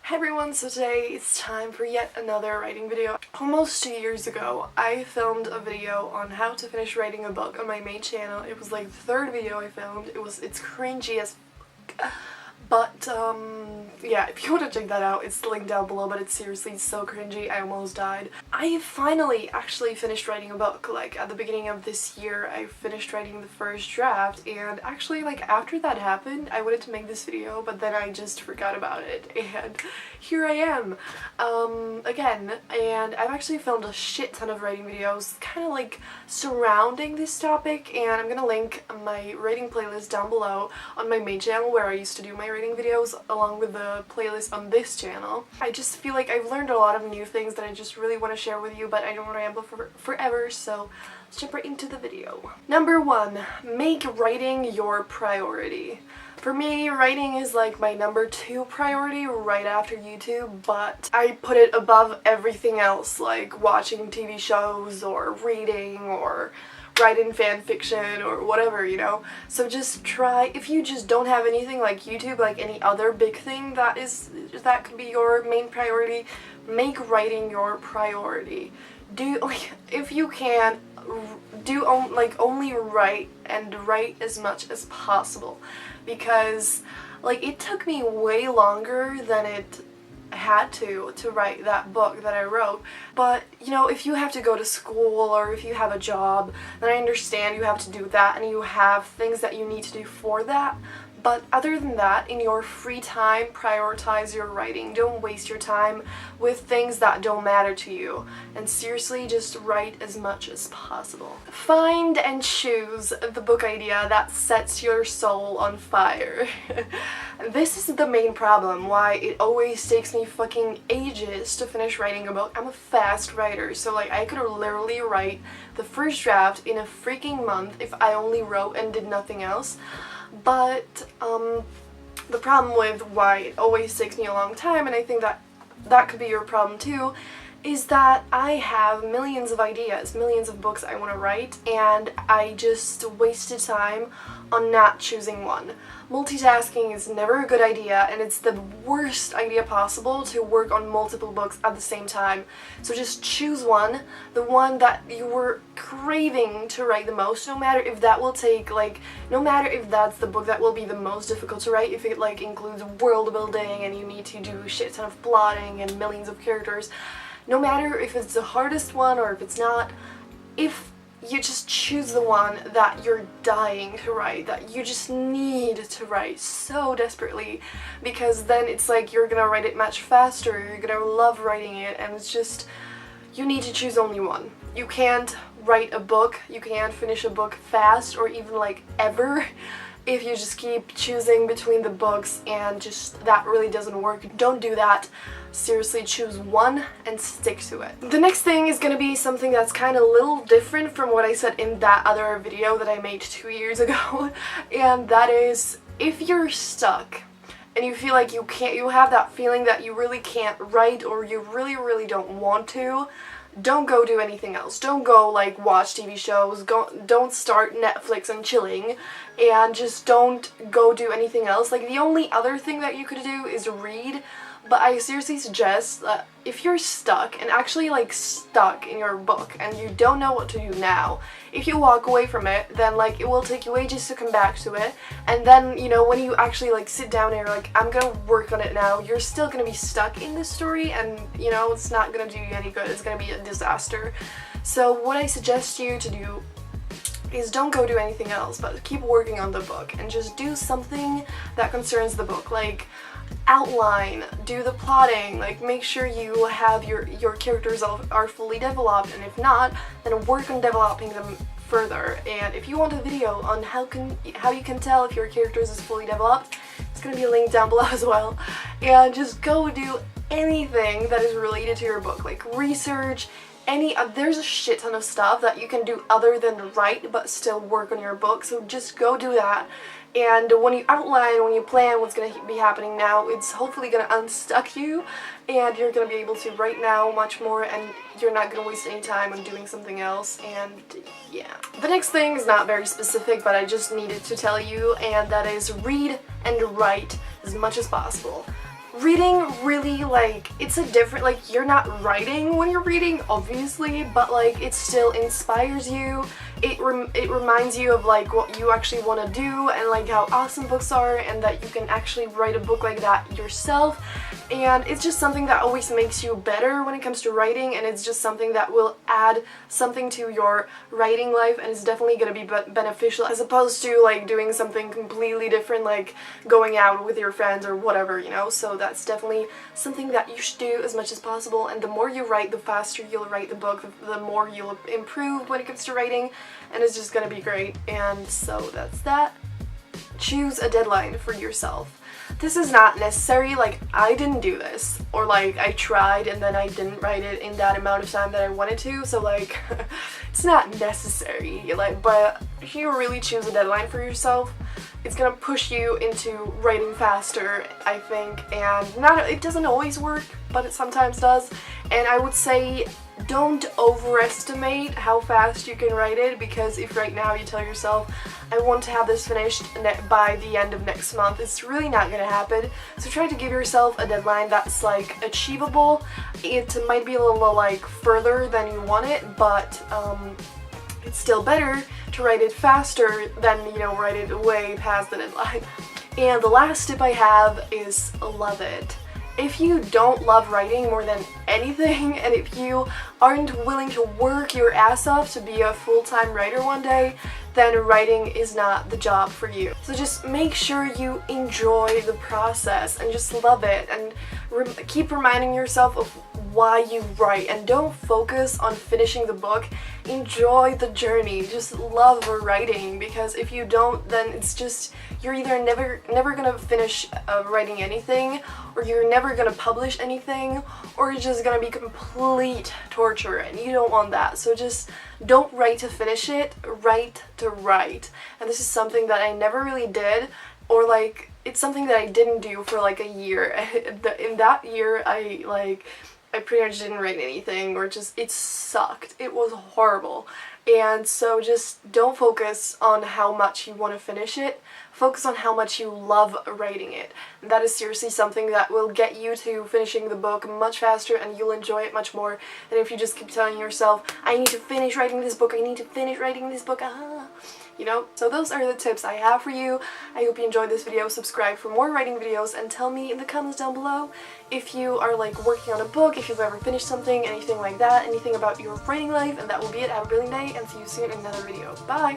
Hi everyone, so today it's time for yet another writing video. Almost 2 years ago, I filmed a video on how to finish writing a book on my main channel. It was like the third video I filmed. It's cringy as f***. But, yeah, if you want to check that out, it's linked down below, but it's seriously so cringy, I almost died. I finally actually finished writing a book. Like, at the beginning of this year, I finished writing the first draft, and actually, like, after that happened, I wanted to make this video, but then I just forgot about it, and here I am, again, and I've actually filmed a shit ton of writing videos, kind of, like, surrounding this topic, and I'm gonna link my writing playlist down below on my main channel, where I used to do my writing videos along with the playlist on this channel. I just feel like I've learned a lot of new things that I just really want to share with you, but I don't want to ramble forever, so let's jump right into the video. Number 1, make writing your priority. For me, writing is like my number 2 priority right after YouTube, but I put it above everything else, like watching TV shows or reading or writing fan fiction or whatever, you know? So just try, if you just don't have anything like YouTube, like any other big thing that could be your main priority, make writing your priority. Do, like, if you can, only write, and write as much as possible, because like it took me way longer than it had to write that book that I wrote. But you know, if you have to go to school or if you have a job, then I understand you have to do that and you have things that you need to do for that. But other than that, in your free time, prioritize your writing. Don't waste your time with things that don't matter to you. And seriously, just write as much as possible. Find and choose the book idea that sets your soul on fire. This is the main problem, why it always takes me fucking ages to finish writing a book. I'm a fast writer, so like I could literally write the first draft in a freaking month if I only wrote and did nothing else. But the problem with why it always takes me a long time, and I think that could be your problem too, is that I have millions of ideas, millions of books I want to write, and I just wasted time on not choosing one. Multitasking is never a good idea, and it's the worst idea possible to work on multiple books at the same time. So just choose one, the one that you were craving to write the most, no matter if that will take, like, no matter if that's the book that will be the most difficult to write, if it, like, includes world building and you need to do a shit ton of plotting and millions of characters. No matter if it's the hardest one or if it's not, if you just choose the one that you're dying to write, that you just need to write so desperately, because then it's like you're gonna write it much faster, you're gonna love writing it, and it's just, you need to choose only one. You can't write a book, you can't finish a book fast or even like ever if you just keep choosing between the books, and just that really doesn't work. Don't do that. Seriously, choose one and stick to it. The next thing is gonna be something that's kind of a little different from what I said in that other video that I made 2 years ago, and that is, if you're stuck and you feel like you have that feeling that you really can't write, or you really don't want to, don't go do anything else. Don't go like watch TV shows, don't start Netflix and chilling, and just don't go do anything else. Like, the only other thing that you could do is read, but I seriously suggest that if you're stuck, and actually like stuck in your book, and you don't know what to do now, if you walk away from it, then like it will take you ages to come back to it, and then, you know, when you actually like sit down and you're like, I'm gonna work on it now, you're still gonna be stuck in this story, and you know, it's not gonna do you any good. It's gonna be a disaster. So what I suggest you to do is don't go do anything else, but keep working on the book and just do something that concerns the book, like outline, do the plotting, like make sure you have your characters are fully developed, and if not, then work on developing them further. And if you want a video on how you can tell if your characters is fully developed, it's gonna be a link down below as well. And just go do anything that is related to your book, like research, there's a shit ton of stuff that you can do other than write but still work on your book, so just go do that. And when you outline, when you plan what's going to be happening now, it's hopefully going to unstuck you, and you're going to be able to write now much more, and you're not going to waste any time on doing something else. And yeah. The next thing is not very specific, but I just needed to tell you, and that is read and write as much as possible. reading really, like, it's a different, like, you're not writing when you're reading, obviously, but like it still inspires you. It reminds you of like what you actually want to do and like how awesome books are, and that you can actually write a book like that yourself. And it's just something that always makes you better when it comes to writing, and it's just something that will add something to your writing life, and it's definitely going to be beneficial as opposed to like doing something completely different, like going out with your friends or whatever, you know. So that's definitely something that you should do as much as possible, and the more you write, the faster you'll write the book, the more you'll improve when it comes to writing, and it's just going to be great. And so that's that. Choose a deadline for yourself. This is not necessary, like I didn't do this, or like I tried and then I didn't write it in that amount of time that I wanted to, so like it's not necessary, like, but if you really choose a deadline for yourself, it's gonna push you into writing faster, I think. And it doesn't always work, but it sometimes does. And I would say don't overestimate how fast you can write it, because if right now you tell yourself, I want to have this finished by the end of next month, it's really not going to happen. So try to give yourself a deadline that's like achievable. It might be a little like further than you want it, but it's still better to write it faster than, you know, write it way past the deadline. And the last tip I have is love it. If you don't love writing more than anything, and if you aren't willing to work your ass off to be a full-time writer one day, then writing is not the job for you. So just make sure you enjoy the process and just love it, and keep reminding yourself of why you write, and don't focus on finishing the book. Enjoy the journey, just love writing, because if you don't, then it's just, you're either never gonna finish writing anything, or you're never gonna publish anything, or it's just gonna be complete torture, and you don't want that. So just don't write to finish it, write to write. And this is something that I never really did, or like it's something that I didn't do for like a year. In that year I pretty much didn't write anything, or just, it sucked. It was horrible. And so just don't focus on how much you want to finish it. Focus on how much you love writing it. And that is seriously something that will get you to finishing the book much faster, and you'll enjoy it much more than if you just keep telling yourself, I need to finish writing this book, I need to finish writing this book, you know? So those are the tips I have for you. I hope you enjoyed this video. Subscribe for more writing videos, and tell me in the comments down below if you are like working on a book, if you've ever finished something, anything like that, anything about your writing life. And that will be it. Have a brilliant day, and see you soon in another video. Bye!